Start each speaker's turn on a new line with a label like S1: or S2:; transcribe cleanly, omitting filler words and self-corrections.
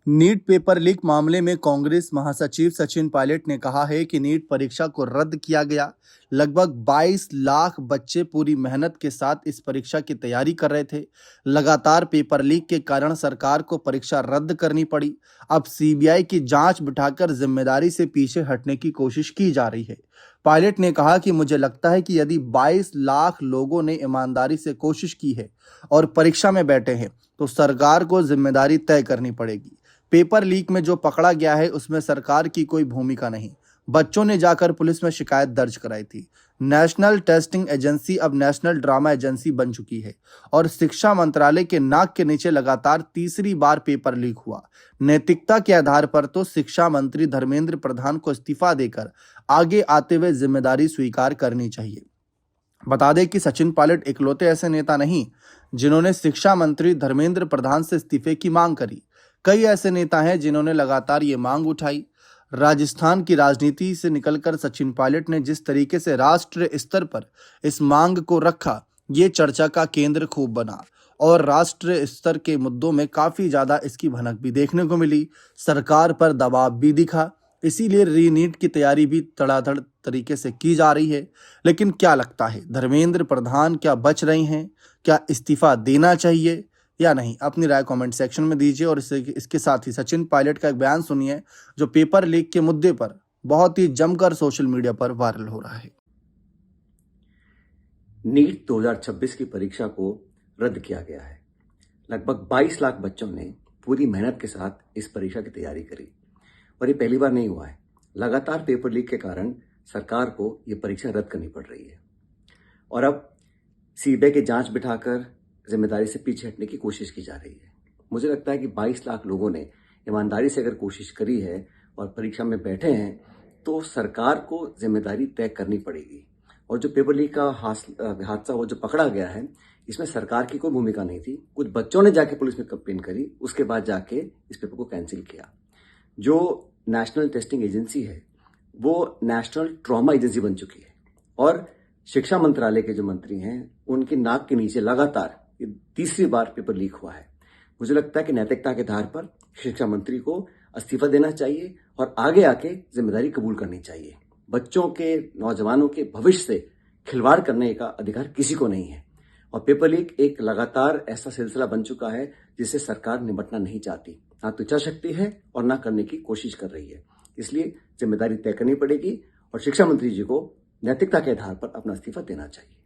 S1: NEET paper leak मामले में कांग्रेस महासचिव सचिन पायलट ने कहा है कि नीट परीक्षा को रद्द किया गया। लगभग 22 लाख बच्चे पूरी मेहनत के साथ इस परीक्षा की तैयारी कर रहे थे। लगातार पेपर लीक के कारण सरकार को परीक्षा रद्द करनी पड़ी। अब सीबीआई की जांच बिठाकर जिम्मेदारी से पीछे हटने की कोशिश की जा रही है। पायलट ने कहा कि मुझे लगता है कि यदि 22 लाख लोगों ने ईमानदारी से कोशिश की है और परीक्षा में बैठे हैं तो सरकार को जिम्मेदारी तय करनी पड़ेगी। पेपर लीक में जो पकड़ा गया है उसमें सरकार की कोई भूमिका नहीं। बच्चों ने जाकर पुलिस में शिकायत दर्ज कराई थी। नेशनल टेस्टिंग एजेंसी अब नेशनल ड्रामा एजेंसी बन चुकी है और शिक्षा मंत्रालय के नाक के नीचे लगातार तीसरी बार पेपर लीक हुआ। नैतिकता के आधार पर तो शिक्षा मंत्री धर्मेंद्र प्रधान को इस्तीफा देकर आगे आते हुए जिम्मेदारी स्वीकार करनी चाहिए। बता दें कि सचिन पायलट इकलौते ऐसे नेता नहीं जिन्होंने शिक्षा मंत्री धर्मेंद्र प्रधान से इस्तीफे की मांग करी। कई ऐसे नेता हैं जिन्होंने लगातार ये मांग उठाई। राजस्थान की राजनीति से निकलकर सचिन पायलट ने जिस तरीके से राष्ट्रीय स्तर पर इस मांग को रखा, ये चर्चा का केंद्र खूब बना और राष्ट्रीय स्तर के मुद्दों में काफी ज्यादा इसकी भनक भी देखने को मिली। सरकार पर दबाव भी दिखा, इसीलिए रीनीट की तैयारी भी धड़ाधड़ तरीके से की जा रही है। लेकिन क्या लगता है, धर्मेंद्र प्रधान क्या बच रहे हैं? क्या इस्तीफा देना चाहिए या नहीं? अपनी राय कमेंट सेक्शन में दीजिए और इसके साथ ही सचिन पायलट का एक बयान सुनिए जो पेपर लीक के मुद्दे पर बहुत ही जमकर सोशल मीडिया पर वायरल हो रहा है।
S2: नीट 2026 की परीक्षा को रद्द किया गया है। लगभग 22 लाख बच्चों ने पूरी मेहनत के साथ इस परीक्षा की तैयारी करी और ये पहली बार नहीं हुआ है। लगातार पेपर लीक के कारण सरकार को ये परीक्षा रद्द करनी पड़ रही है और अब सीबीआई की जांच बिठाकर जिम्मेदारी से पीछे हटने की कोशिश की जा रही है। मुझे लगता है कि 22 लाख लोगों ने ईमानदारी से अगर कोशिश करी है और परीक्षा में बैठे हैं तो सरकार को जिम्मेदारी तय करनी पड़ेगी। और जो पेपर लीक का हादसा वो जो पकड़ा गया है, इसमें सरकार की कोई भूमिका नहीं थी। कुछ बच्चों ने जाके पुलिस में कंप्लेन करी, उसके बाद जाके इस पेपर को कैंसिल किया। जो नेशनल टेस्टिंग एजेंसी है वो नेशनल ट्रॉमा एजेंसी बन चुकी है और शिक्षा मंत्रालय के जो मंत्री हैं उनकी नाक के नीचे लगातार ये तीसरी बार पेपर लीक हुआ है। मुझे लगता है कि नैतिकता के आधार पर शिक्षा मंत्री को इस्तीफा देना चाहिए और आगे आके जिम्मेदारी कबूल करनी चाहिए। बच्चों के, नौजवानों के भविष्य से खिलवाड़ करने का अधिकार किसी को नहीं है और पेपर लीक एक लगातार ऐसा सिलसिला बन चुका है जिससे सरकार निपटना नहीं चाहती। ना तो इच्छा शक्ति है और ना करने की कोशिश कर रही है। इसलिए जिम्मेदारी तय करनी पड़ेगी और शिक्षा मंत्री जी को नैतिकता के आधार पर अपना इस्तीफा देना चाहिए।